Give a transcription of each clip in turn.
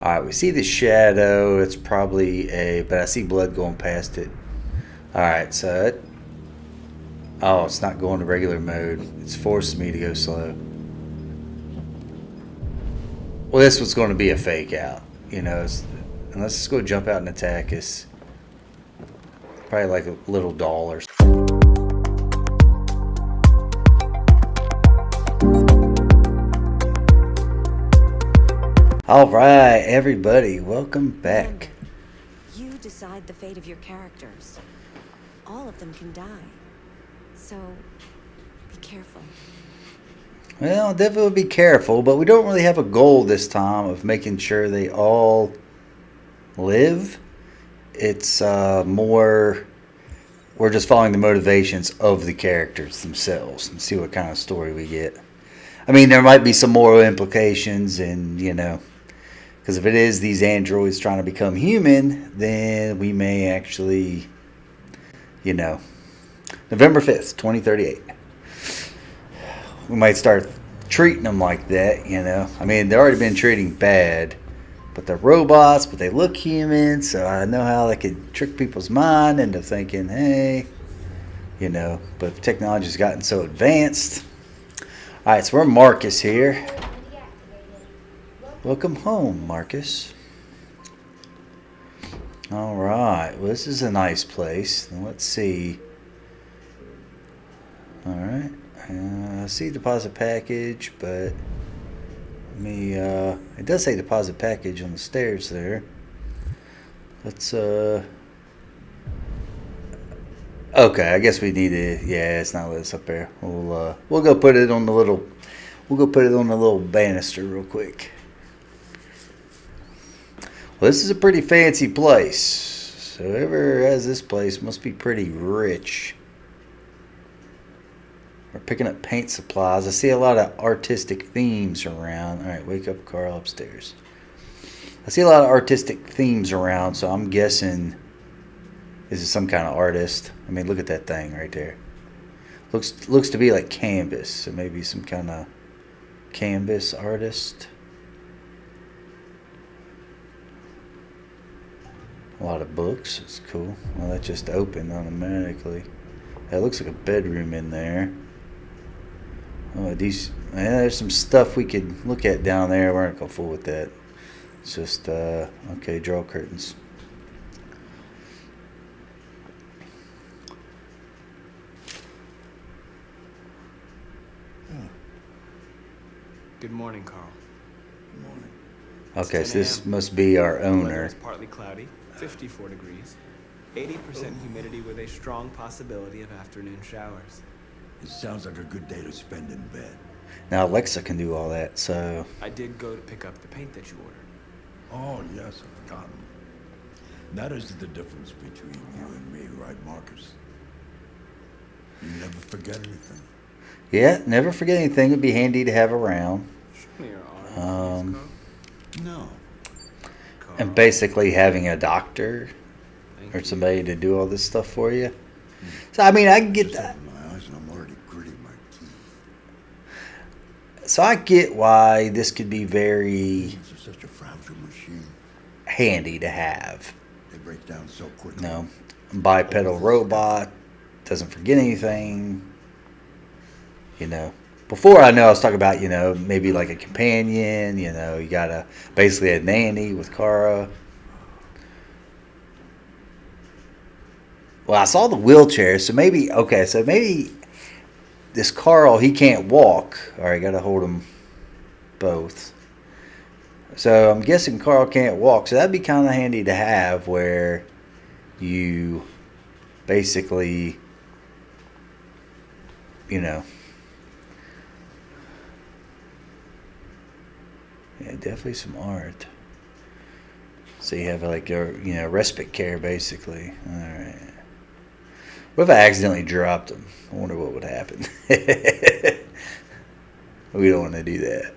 Alright, we see the shadow. It's probably but I see blood going past it. Alright, so oh, it's not going to regular mode. It's forcing me to go slow. Well, this was going to be a fake out. Unless it's going to jump out and attack us. Probably like a little doll or something. Alright, everybody, welcome back. Remember, you decide the fate of your characters. All of them can die. So, be careful. Well, definitely be careful, but we don't really have a goal this time of making sure they all live. It's more we're just following the motivations of the characters themselves and see what kind of story we get. I mean, there might be some moral implications, and because if it is these androids trying to become human, then we may actually, November 5th, 2038. We might start treating them like that, I mean, they've already been treating bad, but they're robots, but they look human, so I know how they could trick people's mind into thinking, hey, but technology's gotten so advanced. All right, so we're Marcus here. Welcome home, Marcus. All right, well, this is a nice place. Now, let's see. All right, I see deposit package, but it does say deposit package on the stairs there. Let's okay, I guess we need to, yeah, it's not letting us up there. We'll go put it on the little banister real quick. Well, this is a pretty fancy place. So whoever has this place must be pretty rich. We're picking up paint supplies. I see a lot of artistic themes around. All right, wake up Carl upstairs. I see a lot of artistic themes around, so I'm guessing this is some kind of artist. I mean, look at that thing right there. Looks to be like canvas, so maybe some kind of canvas artist. A lot of books. It's cool. Well, that just opened automatically. That looks like a bedroom in there. Oh, there's some stuff we could look at down there. We're not gonna fool with that. It's just okay. Draw curtains. Good morning, Carl. Good morning. Okay, so this must be our The weather owner. is partly cloudy, 54 degrees, 80% humidity with a strong possibility of afternoon showers. It sounds like a good day to spend in bed. Now Alexa can do all that, so I did go to pick up the paint that you ordered. Oh, yes, I've forgotten. That is the difference between you and me, right, Marcus? You never forget anything. yeah, never forget anything. Would be handy to have around. Show me your arm, please, No. Carl. And basically having a doctor Thank or you. somebody to do all this stuff for you. So I mean, I can get Just that. open my eyes and I'm already gritting my teeth. So I get why this could be very This is such a fragile machine. handy to have. They break down so quickly. Bipedal robot, doesn't forget anything. Before I was talking about, maybe like a companion, you got basically a nanny with Kara. Well, I saw the wheelchair, so maybe this Carl, he can't walk. All right, got to hold them both. So I'm guessing Carl can't walk, so that'd be kind of handy to have where you basically, yeah, definitely some art. So you have like your, respite care basically. All right. What if I accidentally dropped them? I wonder what would happen. We don't want to do that.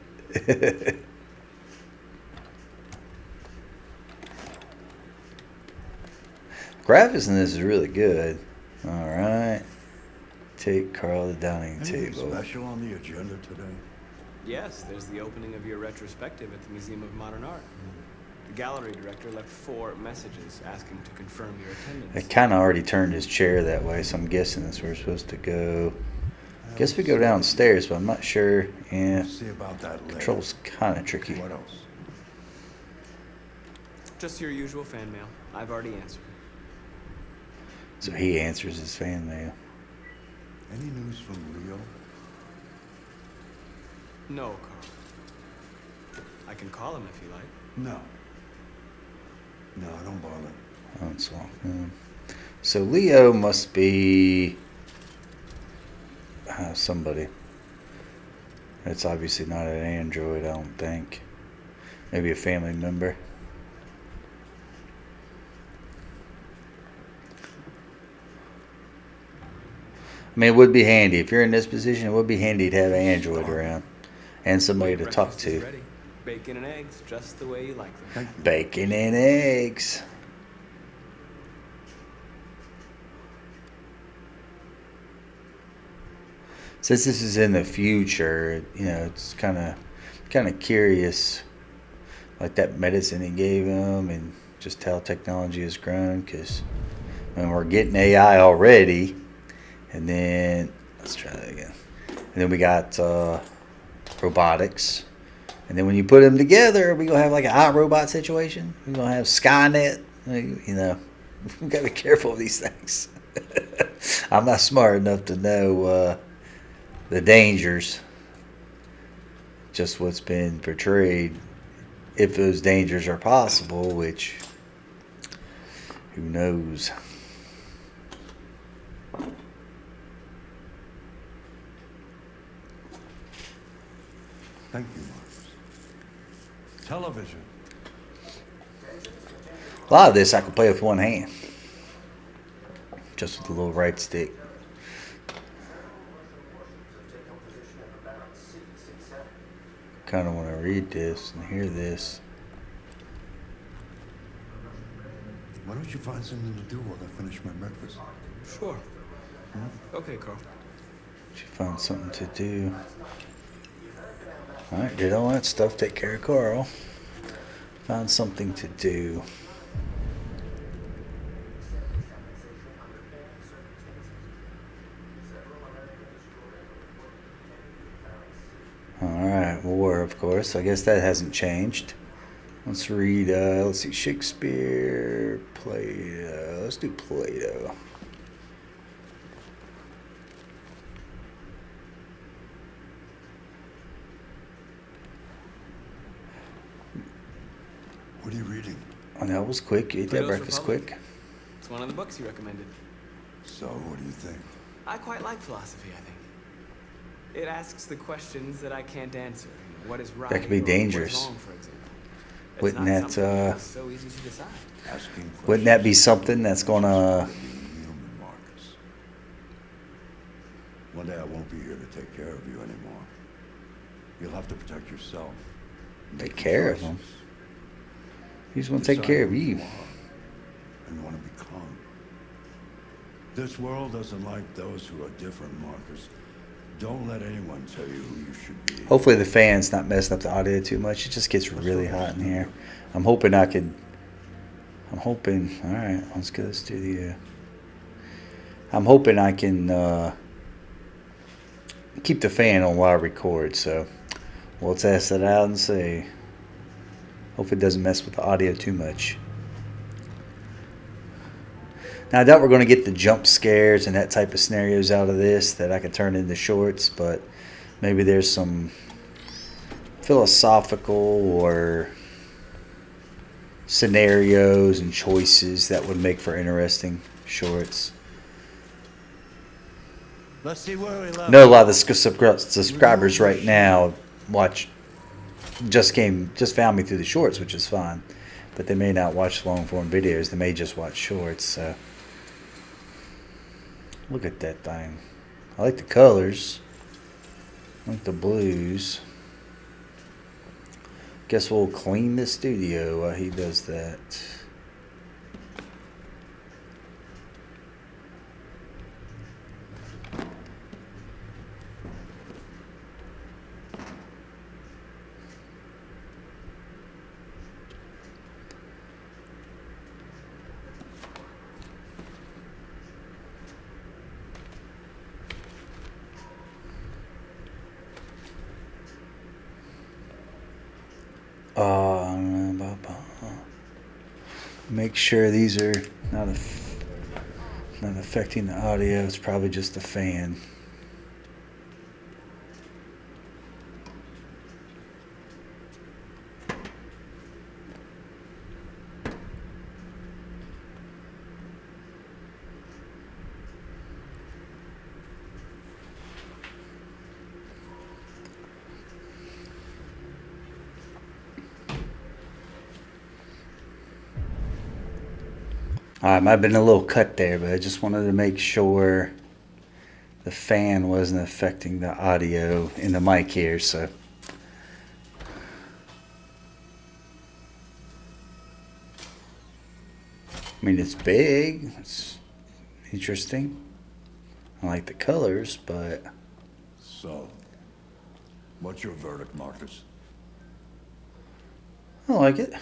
Graphics in this is really good. All right. Take Carl to the dining Anything table. special on the agenda today? Yes, there's the opening of your retrospective at the Museum of Modern Art. gallery director left 4 messages asking to confirm your attendance. It kind of already turned his chair that way, so I'm guessing that's where we're supposed to go. Guess we go downstairs, but I'm not sure. Yeah, We'll see about that later. control's kind of tricky. What else? Just your usual fan mail. I've already answered. So he answers his fan mail. Any news from Rio? No, Carl. I can call him if you like. No. No, don't bother. Oh, it's long. So Leo must be somebody. It's obviously not an android, I don't think. Maybe a family member. I mean, it would be handy. If you're in this position, it would be handy to have an android around. And somebody to talk Breakfast is to. ready. Bacon and eggs, just the way you like them. Thank you. Bacon and eggs. Since this is in the future, you know, it's kind of curious, like that medicine he gave him, and just how technology has grown. Because when we're getting AI already, and then let's try that again. And then we got robotics, and then when you put them together, we gonna have like an iRobot situation. We're gonna have Skynet. You know, we gotta be careful of these things. I'm not smart enough to know the dangers. Just what's been portrayed, if those dangers are possible, which who knows. Thank you, Marcus. Television. A lot of this I can play with one hand, just with the little right stick. Kind of want to read this and hear this. Why don't you find something to do while I finish my breakfast? Sure. Okay, Carl. She found something to do. Alright, did all that stuff, take care of Carl. Found something to do. Alright, war, of course. I guess that hasn't changed. Let's read, let's see, Shakespeare, Plato. Let's do Plato. What are you reading? Oh, that was quick. You ate that Plato's breakfast Republic. quick. It's one of the books you recommended. So, what do you think? I quite like philosophy, I think. It asks the questions that I can't answer. What is right? That could be or dangerous. What is wrong, for example. It's Wouldn't not that, something that's so easy to decide. Asking questions. Wouldn't that be something that's gonna... Being human, Marcus. One day I won't be here to take care of you anymore. You'll have to protect yourself. Take Make care of choices. him? He's gonna take Decide care of who you. are and want to become. This world doesn't like those who are different, Marcus. Don't let anyone tell you who you should be. Hopefully the fan's not messing up the audio too much. It just gets really hot in here. I'm hoping I could... Alright, let's go to the studio. I'm hoping I can keep the fan on while I record, so we'll test it out and see. Hope it doesn't mess with the audio too much. Now, I doubt we're going to get the jump scares and that type of scenarios out of this that I could turn into shorts, but maybe there's some philosophical or scenarios and choices that would make for interesting shorts. Let's see where we I left. know a lot of the subscribers right now just found me through the shorts, which is fine, but they may not watch long form videos. They may just watch shorts. So look at that thing. I like the colors. I like the blues. Guess we'll clean the studio while he does that. make sure these are not not affecting the audio. It's probably just the fan. Might have been a little cut there, but I just wanted to make sure the fan wasn't affecting the audio in the mic here. So, I mean, it's big. It's interesting. I like the colors, but So, what's your verdict, Marcus? I like it.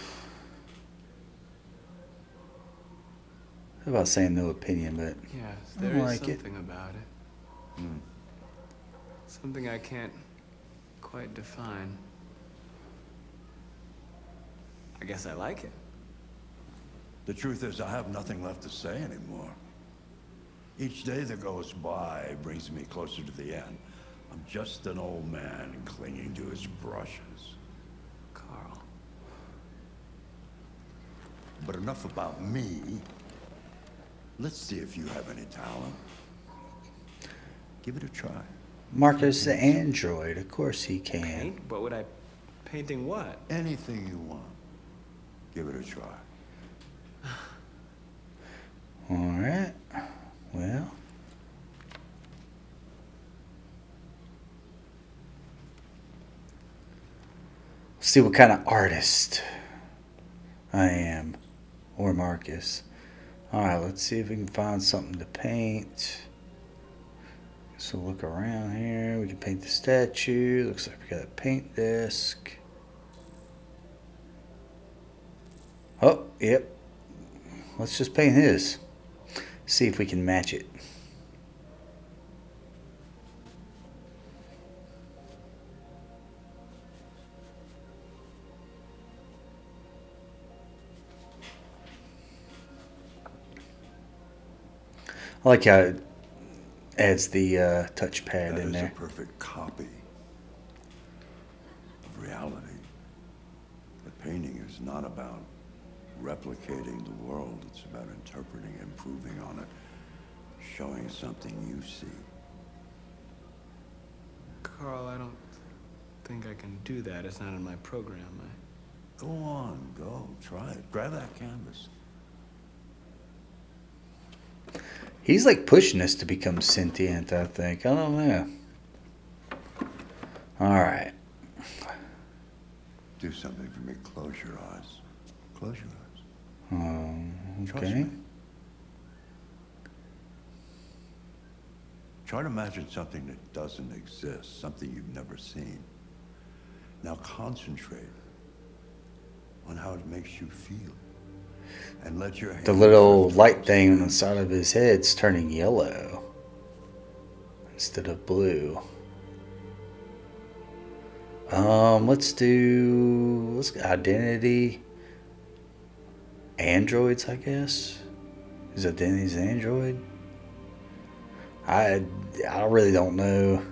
How about saying no opinion, but Yes, I there is like it. something about it. Something I can't quite define. I guess I like it. The truth is, I have nothing left to say anymore. Each day that goes by brings me closer to the end. I'm just an old man clinging to his brushes. Carl. But enough about me. Let's see if you have any talent. Give it a try. Marcus the android, of course he can. Paint? What would I... Painting what? Anything you want. Give it a try. All right. Well, see what kind of artist I am, or Marcus. All right, let's see if we can find something to paint. So look around here. We can paint the statue. Looks like we got a paint disc. Oh, yep. Let's just paint his. See if we can match it. I like how it adds the touchpad That in is there. a perfect copy of reality. The painting is not about replicating the world. It's about interpreting, improving on it, showing something you see. Carl, I don't think I can do that. It's not in my program. Go on, go, try it. Grab that canvas. He's like pushing us to become sentient, I think. I don't know. All right. Do something for me. Close your eyes. Close your eyes. Trust Okay. me. Try to imagine something that doesn't exist, something you've never seen. Now concentrate on how it makes you feel. And let your The hand little drift light across thing on the the side of his head's turning yellow instead of blue. Let's identity androids, I guess. His identity's android. I really don't know.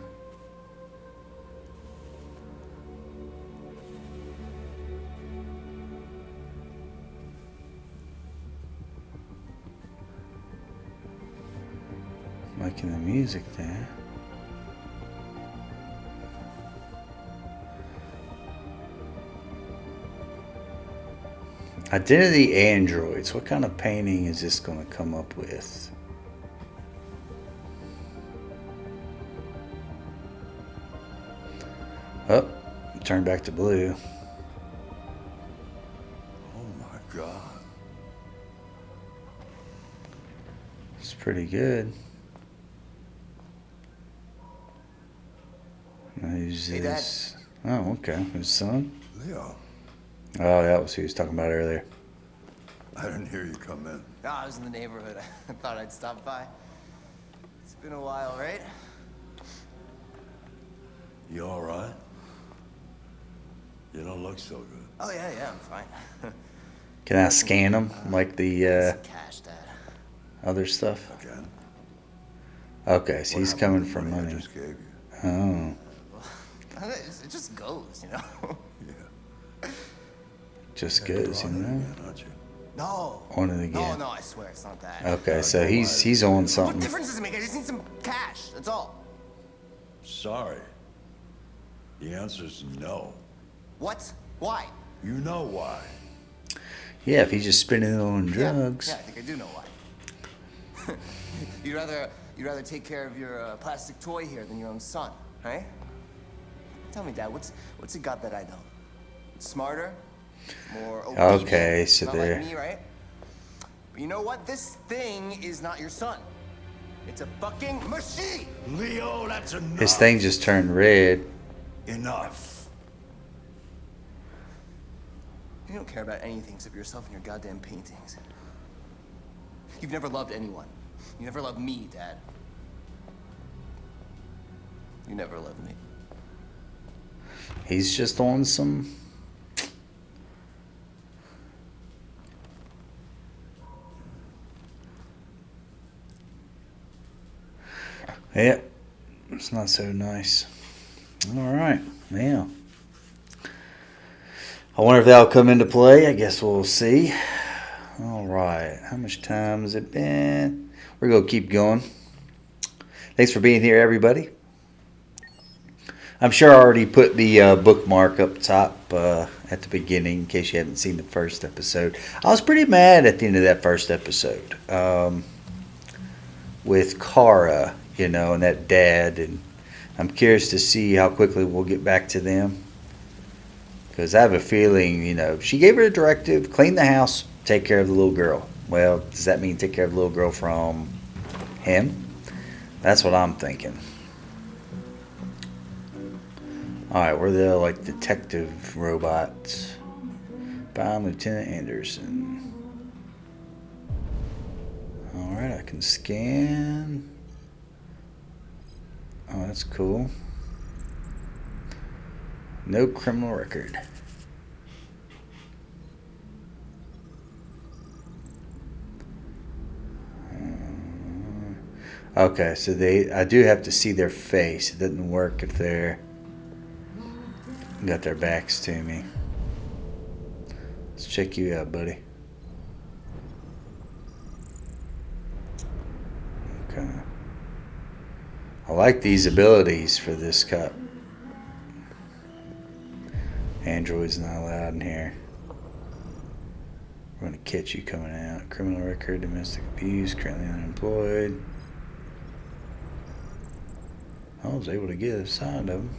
Liking the music there. Identity androids. What kind of painting is this going to come up with? Oh, turn back to blue. Oh my God. It's pretty good. Hey, Dad. Oh, okay. His son? Leo, Oh, that was who he was talking about earlier. I didn't hear you come in. No, I was in the neighborhood. I thought I'd stop by. It's been a while, right? You all right? You don't look so good. Oh, yeah, I'm fine. Can I scan them like the Cash, Dad. other stuff? Again? Okay, so What he's happened coming to the for money I money. just gave you? Oh, It just goes, you know? Yeah. just You're goes, you on it know. again, aren't you? No. On it again. No, I swear it's not that. Okay, so he's on What something. difference does it make? I just need some cash. That's all. Sorry. The answer's no. What? Why? You know why. Yeah, if he's just spending it on Yeah, drugs. Yeah, I think I do know why. you'd rather take care of your plastic toy here than your own son, right? Tell me, Dad, what's it got that I don't? It's smarter, more obedient. Okay, so not there. like me, right? But you know what? This thing is not your son. It's a fucking machine. Leo, that's enough. His thing just turned red. Enough. You don't care about anything except yourself and your goddamn paintings. You've never loved anyone. You never loved me, Dad. You never loved me. He's just on some. Yep, it's not so nice. All right, yeah. I wonder if that'll come into play. I guess we'll see. All right, how much time has it been? We're gonna keep going. Thanks for being here, everybody. I'm sure I already put the bookmark up top at the beginning in case you hadn't seen the first episode. I was pretty mad at the end of that first episode with Kara, you know, and that dad. And I'm curious to see how quickly we'll get back to them. Because I have a feeling, you know, she gave her a directive, clean the house, take care of the little girl. Well, does that mean take care of the little girl from him? That's what I'm thinking. Alright, we're the, like, detective robots. By Lieutenant Anderson. Alright, I can scan. Oh, that's cool. No criminal record. Okay, so I do have to see their face. It doesn't work if they're got their backs to me. Let's check you out, buddy. Okay. I like these abilities for this cop. Android's not allowed in here. We're going to catch you coming out. Criminal record, domestic abuse, currently unemployed. I was able to get a side of them.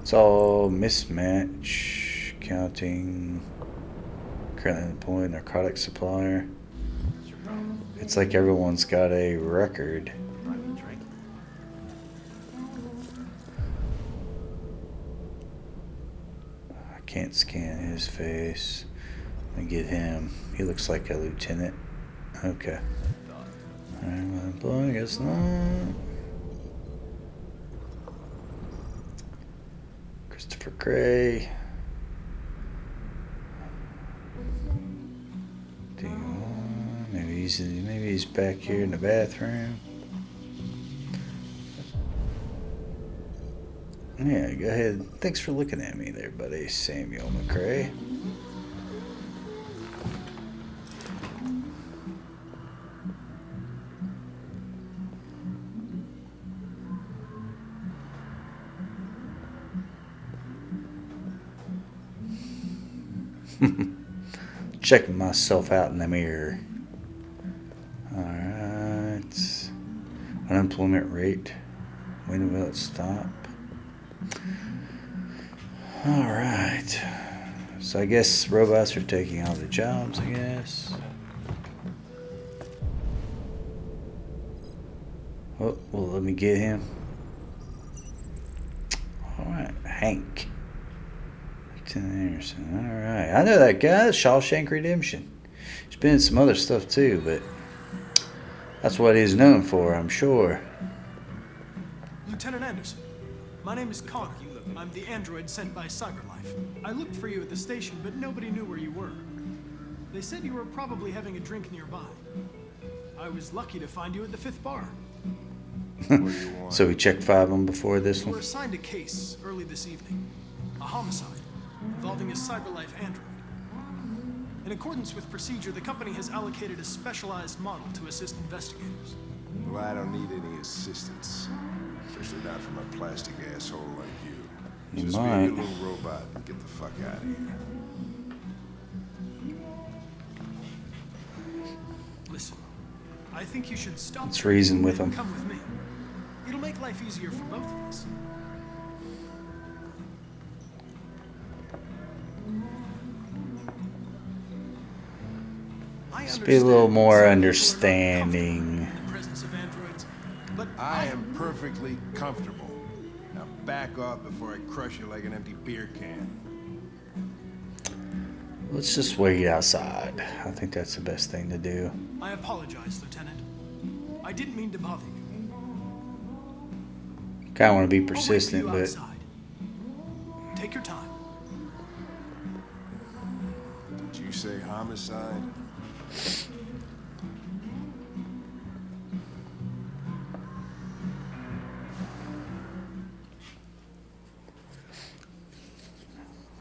It's all mismatch, counting, currently unemployed, narcotic supplier. It's like everyone's got a record. I can't scan his face. Let me get him. He looks like a lieutenant. Okay. Alright, unemployed, I guess not. Christopher Gray. Maybe he's back here in the bathroom. Yeah, go ahead. Thanks for looking at me there, buddy. Samuel McCrae. Checking myself out in the mirror. Alright. Unemployment rate. When will it stop? Alright. So I guess robots are taking all the jobs, I guess. Oh, well, let me get him. Alright, Hank. Lieutenant Anderson. Alright. I know that guy, Shawshank Redemption. He's been in some other stuff too, but that's what he's known for, I'm sure. Lieutenant Anderson, my name is Connor. I'm the android sent by CyberLife. I looked for you at the station, but nobody knew where you were. They said you were probably having a drink nearby. I was lucky to find you at the 5th bar. What do you want? So we checked 5 of them before this You were one. assigned a case early this evening. A homicide involving a CyberLife android. In accordance with procedure, the company has allocated a specialized model to assist investigators. Well, I don't need any assistance. Especially not from a plastic asshole like you. You Just be a might. good little robot and get the fuck out of here. Listen, I think you should stop. Let's reason with and them. Come with me. It'll make life easier for both of us. I Let's be a little understand more some people are not understanding. comfortable in the presence of androids, but I am perfectly comfortable. Now back off before I crush you like an empty beer can. Let's just wait outside. I think that's the best thing to do. I apologize, Lieutenant. I didn't mean to bother you. Kind of want to be I'll wait for persistent, you but outside. Take your time. Did you say homicide?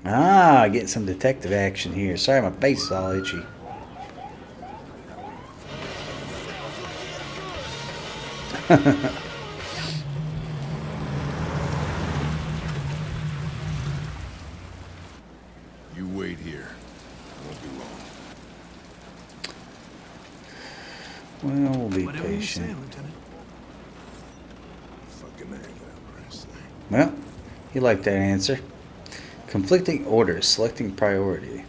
getting some detective action here. Sorry, my face is all itchy. You wait here. I won't be long. Well, we'll be Whatever you say, patient. Lieutenant. Fucking hanging out the rest of the night. Well, you like that answer. Conflicting orders, selecting priority.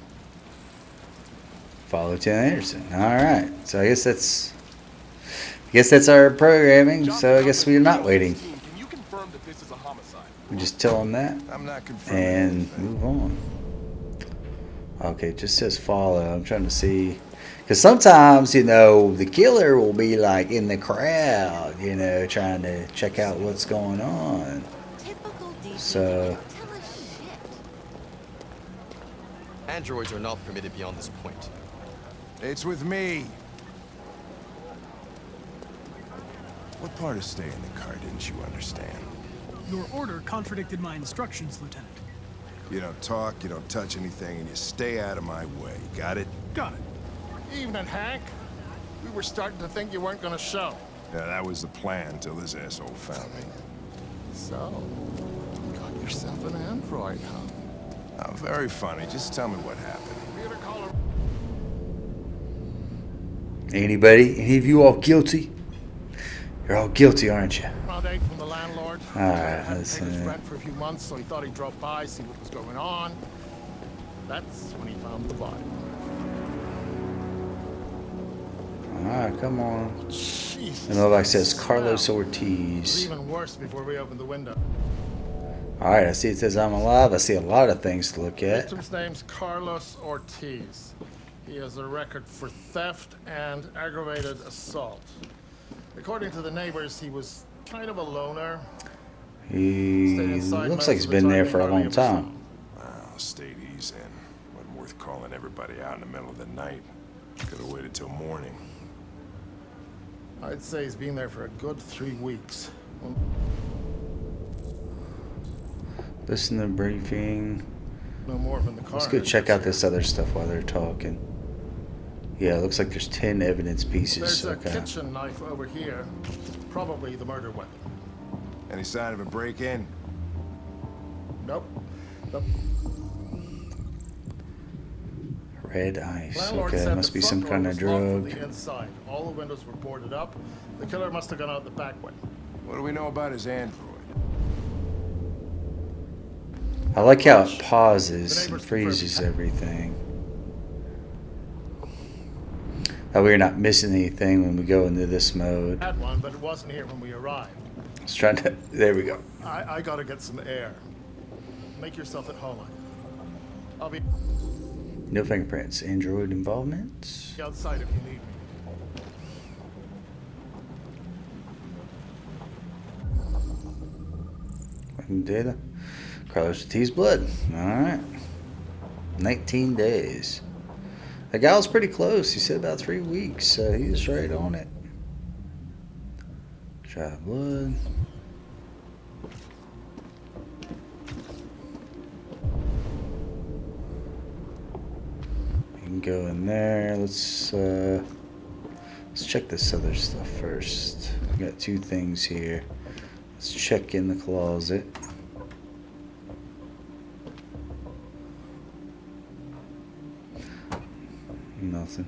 Follow Lieutenant Anderson. All right. So I guess that's our programming. So I guess we're not waiting. Can you confirm that this is a homicide? We just tell them that I'm not confirming and anything. move on. Okay, it just says follow. I'm trying to see. Because sometimes, you know, the killer will be like in the crowd, you know, trying to check out what's going on. Typical DC. So- They don't tell us shit. Androids are not permitted beyond this point. It's with me. What part of staying in the car didn't you understand? Your order contradicted my instructions, Lieutenant. You don't talk, you don't touch anything, and you stay out of my way. Got it? Got it. Evening, Hank. We were starting to think you weren't gonna show. Yeah, that was the plan till this asshole found me. So, got yourself an android, huh? Oh, very funny. Just tell me what happened. Better call her. Anybody? Any of you all guilty? You're all guilty, aren't you? Around 8 from the landlord. All right, Hadn't let's, paid his rent for a few months, so he thought he'd drop by, see what was going on. That's when he found the body. Alright, come on. Jesus. And like says Carlos It was Ortiz. even worse before we opened the window. Alright, I see it says I'm alive. I see a lot of things to look at. Victim's name's Carlos Ortiz. He has a record for theft and aggravated assault. According to the neighbors, he was kind of a loner. He Stayed inside looks most like he's of the been there time, for a hardly long ever saw time. him. Well, stayed easy and wasn't worth calling everybody out in the middle of the night. Could have waited till morning. I'd say he's been there for a good 3 weeks. Well, Listen to the briefing. no more than the car. Let's go check out this other stuff while they're talking. Yeah, it looks like there's 10 evidence pieces. There's a Okay. kitchen knife over here. Probably the murder weapon. Any sign of a break-in? Nope. Nope. Red ice. Landlord Okay, said must the be front some door kind of was locked from drug. the inside. All the windows were boarded up. The killer must have gone out the back way. What do we know about his android? I like how it pauses The and neighbors freezes confirmed. everything. That way you're not missing anything when we go into this mode. Had one, but it wasn't here when we arrived. Let's try to. There we go. I gotta get some air. Make yourself at home. I'll be No fingerprints. Android involvement. outside if you need me. Data. Carlos Ortiz blood. Alright. 19 days. The guy was pretty close. He said about 3 weeks, so he was right on it. Try blood. You can go in there. Let's check this other stuff first. We got 2 things here. Let's check in the closet. Nothing.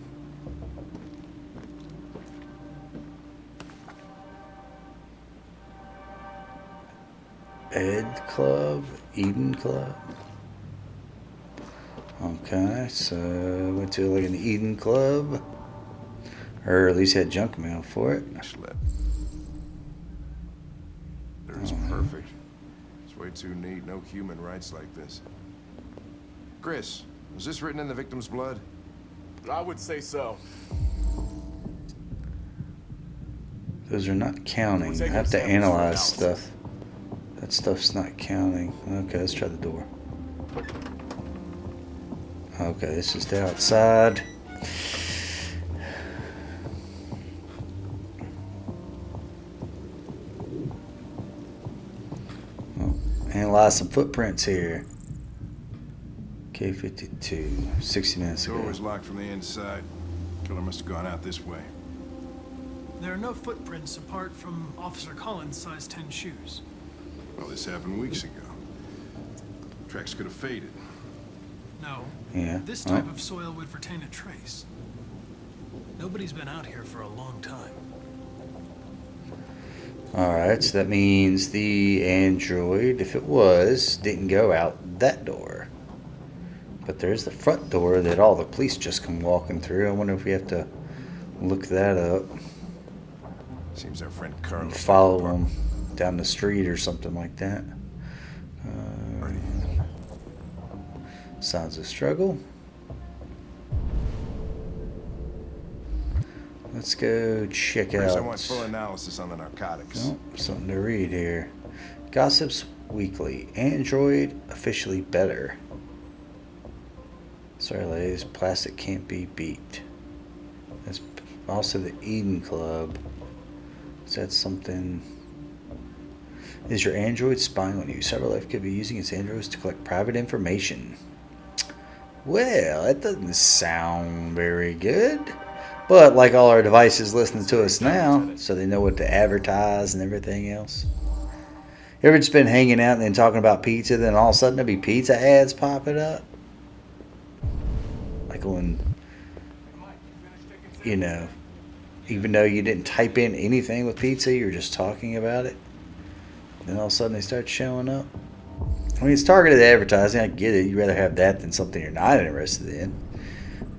Ed Club, Eden Club. Okay, so went to like an Eden Club, or at least had junk mail for it. Slip. There's perfect. It's way too neat. No human rights like this. Chris, was this written in the victim's blood? I would say so. Those are not counting. I have to analyze stuff. That stuff's not counting. Okay, let's try the door. Okay, this is the outside. Oh, analyze some footprints here. K52, 60 minutes ago. Door was locked from the inside. Killer must have gone out this way. There are no footprints apart from Officer Collins' size 10 shoes. Well, this happened weeks ago. Tracks could have faded. No. Yeah. This type of soil would retain a trace. Nobody's been out here for a long time. Alright, so that means the android, if it was, didn't go out that door. But there's the front door that all the police just come walking through. I wonder if we have to look that up. Seems our friend Colonel. Follow them down the street or something like that. Sounds of struggle. Let's go check Chris, out. I want full analysis on the narcotics. Oh, something to read here. Gossips Weekly. Android officially better. Sorry, ladies. Plastic can't be beat. That's also the Eden Club. Is that something? Is your android spying on you? CyberLife could be using its androids to collect private information. Well, that doesn't sound very good. But like all our devices listening to us now, so they know what to advertise and everything else. You ever just been hanging out and then talking about pizza, then all of a sudden there'll be pizza ads popping up? Like when, you know, even though you didn't type in anything with pizza, you were just talking about it. Then all of a sudden they start showing up. I mean, it's targeted advertising. I get it. You'd rather have that than something you're not interested in.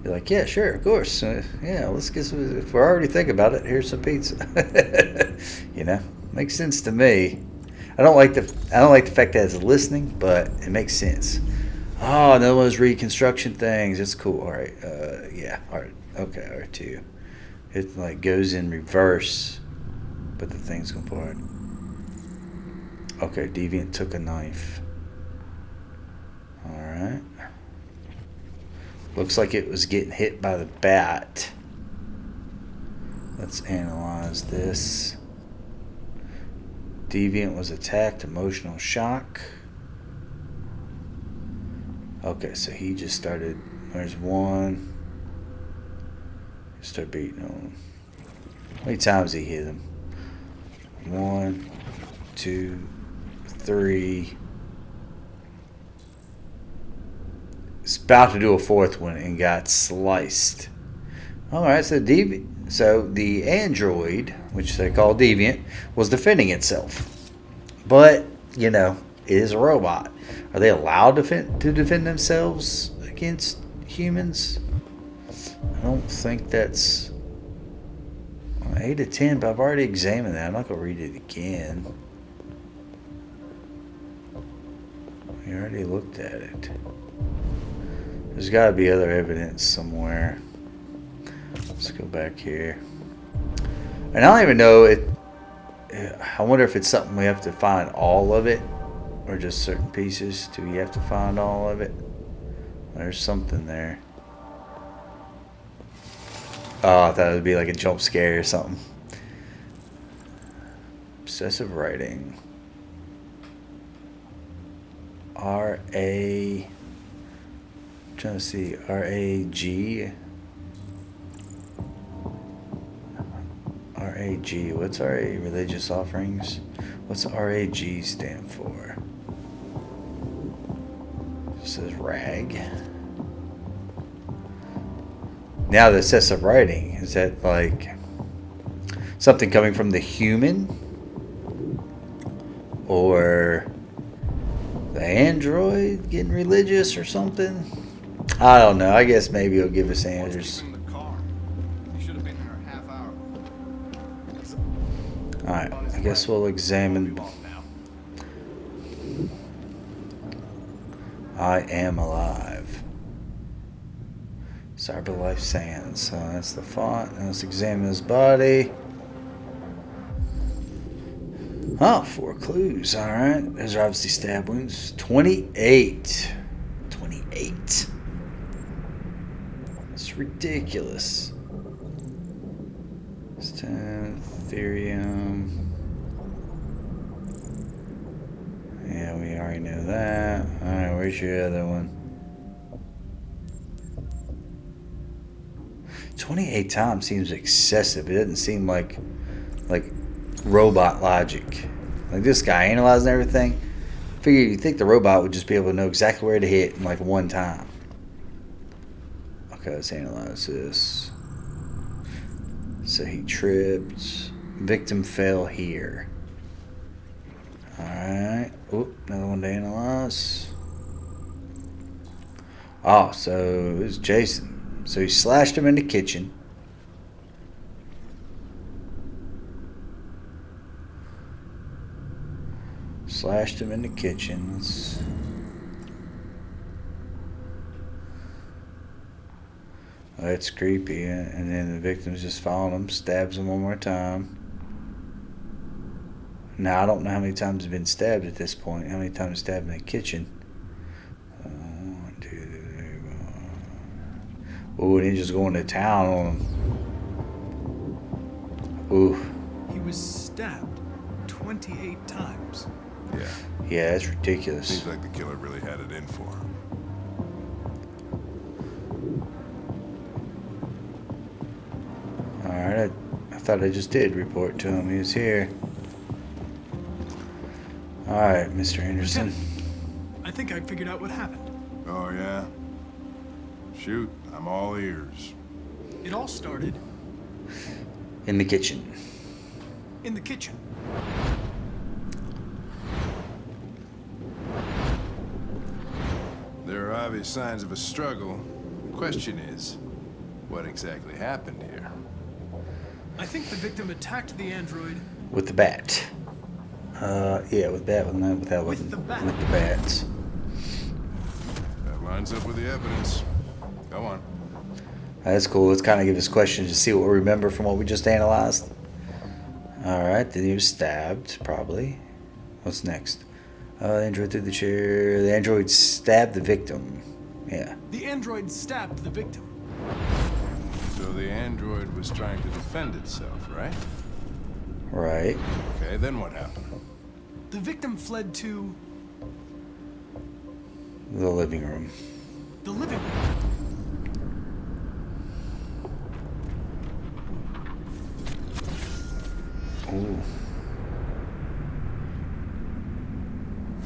You're like, yeah, sure, of course. Yeah, let's get some. If we're already thinking about it, here's some pizza. You know, makes sense to me. I don't like the fact that it's listening, but it makes sense. Oh, another one of those reconstruction things. It's cool. All right. Yeah. All right. Okay. R2. It like goes in reverse, but the thing's going forward. Okay. Deviant took a knife. All right. Looks like it was getting hit by the bat. Let's analyze this. Deviant was attacked. Emotional shock. Okay, so he just started. There's one. Start beating on him. How many times he hit him? 1, 2, 3. It's about to do a fourth one and got sliced. Alright, so the android, which they call Deviant, was defending itself. But, you know, it is a robot. Are they allowed to defend themselves against humans? I don't think that's 8 to 10, but I've already examined that. I'm not going to read it again. We already looked at it. There's got to be other evidence somewhere. Let's go back here. And I don't even know it. I wonder if it's something we have to find all of it Or just certain pieces? Do we have to find all of it? There's something there. Oh, I thought it would be like a jump scare or something. Obsessive writing. R-A... I'm trying to see. R-A-G... R-A-G. What's R-A? Religious offerings? What's R-A-G stand for? It says rag. Now the obsessive writing, is that like something coming from the human? Or the android getting religious or something? I don't know. I guess maybe he'll give us answers. Alright, I guess we'll examine. I am alive. Cyberlife Sands. So that's the font. And let's examine his body. Oh, 4 clues. Alright. Those are obviously stab wounds. 28. 28. It's ridiculous. Ethereum. Yeah, we already know that. Alright, where's your other one? 28 times seems excessive. It doesn't seem like robot logic. Like this guy analyzing everything. Figure you'd think the robot would just be able to know exactly where to hit in like one time. Okay, let's analyze this. So he tripped. Victim fell here. Alright. Oop, another one to analyze. Oh, so it was Jason. So he slashed him in the kitchen. Slashed him in the kitchen. Let's... Oh, that's creepy. And then the victim's just following him, stabs him one more time. Now, I don't know how many times he's been stabbed at this point. How many times stabbed in the kitchen? 1, 2, 3, 4. Ooh, and he's just going to town on him. Ooh. He was stabbed 28 times. Yeah. Yeah, that's ridiculous. Seems like the killer really had it in for him. Alright, I thought I just did report to him. He was here. Alright, Mr. Anderson. I think I figured out what happened. Oh, yeah? Shoot, I'm all ears. It all started In the kitchen. in the kitchen. There are obvious signs of a struggle. The question is, what exactly happened here? I think the victim attacked the android With the bat. Yeah, with that, with that, With the bat. With the bats. That lines up with the evidence. Go on. That's cool. Let's kind of give us questions to see what we remember from what we just analyzed. Alright, then he was stabbed, probably. What's next? The android threw the chair. The android stabbed the victim. Yeah. The android stabbed the victim. So the android was trying to defend itself, right? Right. Okay, then what happened? The victim fled to The living room. the living room. Ooh.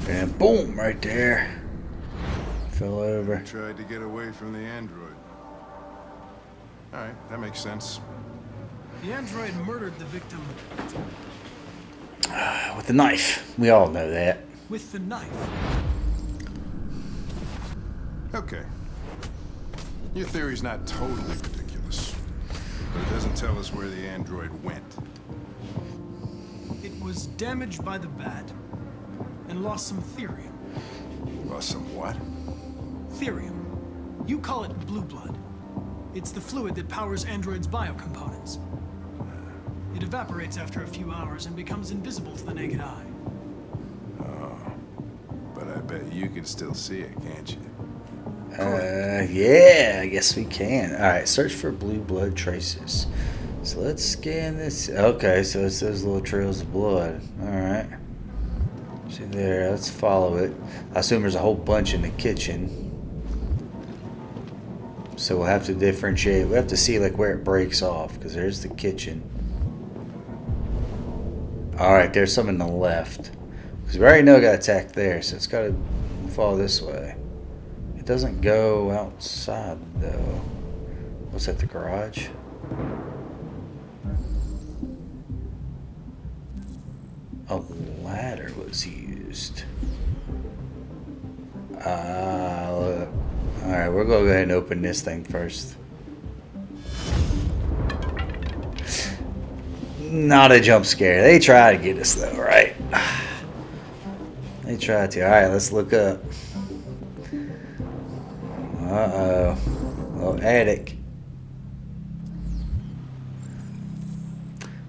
And boom, right there. Fell over. Tried to get away from the android. All right, that makes sense. The android murdered the victim With the knife. We all know that. with the knife. Okay. Your theory's not totally ridiculous, but it doesn't tell us where the android went. It was damaged by the bat and lost some therium. Lost some what? Therium. You call it blue blood. It's the fluid that powers androids' biocomponents. It evaporates after a few hours and becomes invisible to the naked eye. bet you can still see it, can't you? Yeah, I guess we can. All right, search for blue blood traces. So let's scan this. Okay, so it's those little trails of blood. All right. See there, let's follow it. I assume there's a whole bunch in the kitchen. So we'll have to differentiate. We have to see like where it breaks off, because there's the kitchen. All right, there's some in the left. Because we already know it got attacked there, so it's got to fall this way. It doesn't go outside, though. What's that, the garage? A ladder was used. Alright, we're going to go ahead and open this thing first. Not a jump scare. They try to get us, though, right? They try to. Alright, let's look up. Uh-oh. Little attic.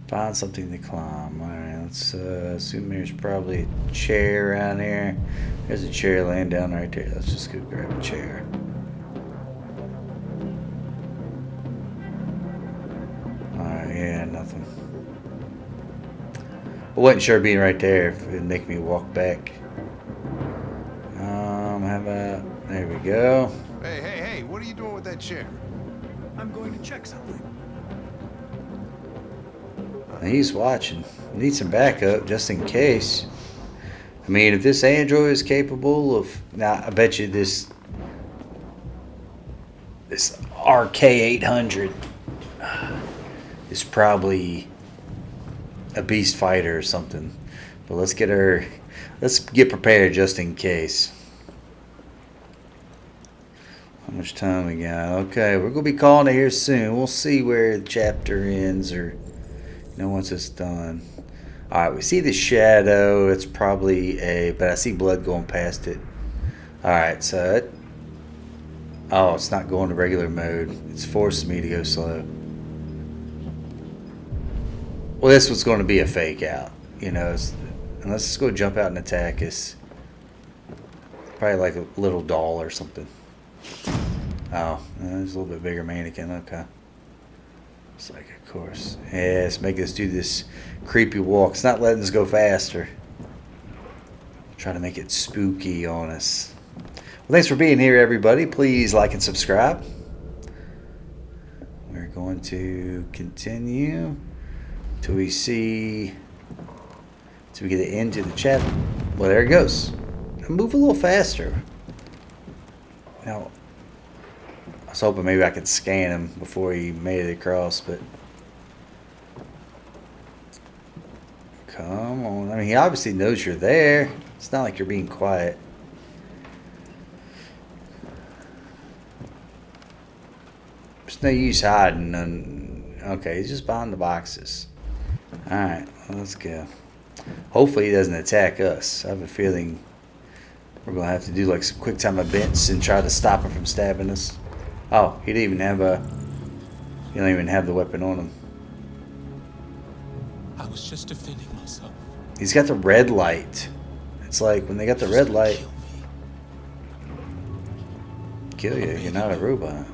Find something to climb. Alright, let's assume there's probably a chair around here. There's a chair laying down right there. Let's just go grab a chair. Alright, yeah, nothing. I wasn't sure being right there if it would make me walk back. How about... There we go. Hey, what are you doing with that chair? I'm going to check something. He's watching. Need some backup just in case. I mean, if this android is capable of... Now, I bet you this RK-800 is probably a beast fighter or something. But let's get her... Let's get prepared just in case. How much time we got? Okay, we're going to be calling it here soon. We'll see where the chapter ends or... once it's done. Alright, we see the shadow. It's probably a... But I see blood going past it. Alright, so it... Oh, it's not going to regular mode. It's forcing me to go slow. Well, this was going to be a fake out. You know, unless it's going to jump out and attack us. Probably like a little doll or something. Oh, there's a little bit bigger mannequin. Okay. It's like, of course. Yeah, it's making us do this creepy walk. It's not letting us go faster. Trying to make it spooky on us. Well, thanks for being here, everybody. Please like and subscribe. We're going to continue till we see... Till we get the end to the chat. Well, there it goes. Move a little faster. Now... I was hoping maybe I could scan him before he made it across, but... Come on. I mean, he obviously knows you're there. It's not like you're being quiet. There's no use hiding. Okay, he's just behind the boxes. Alright, well, let's go. Hopefully he doesn't attack us. I have a feeling we're going to have to do like some quick time events and try to stop him from stabbing us. Oh, he didn't even have a... He don't even have the weapon on him. I was just defending myself. He's got the red light. It's like when they got the red light... Kill you. You're not a robot.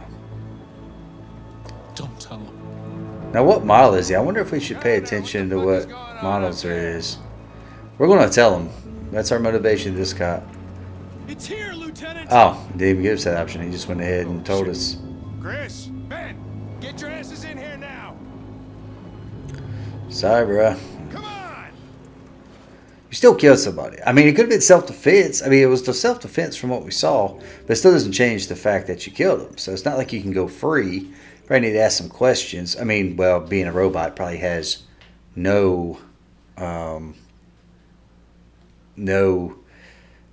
Don't tell him. Now, what model is he? I wonder if we should pay attention to what models there is. We're going to tell him. That's our motivation to this cop. It's here, Lieutenant! Oh, didn't even give us that option. He just went ahead and told us. Chris, Ben, get your asses in here now. Sorry, bro. Come on! You still killed somebody. I mean, it could have been self-defense. I mean, it was the self-defense from what we saw, but it still doesn't change the fact that you killed him. So it's not like you can go free. You probably need to ask some questions. I mean, well, being a robot probably has no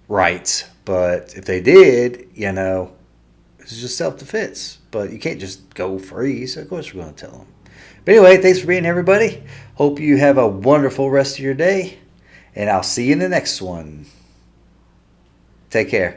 rights. But if they did, you know, it's just self-defense. But you can't just go free, so of course we're going to tell them. But anyway, thanks for being here, everybody. Hope you have a wonderful rest of your day. And I'll see you in the next one. Take care.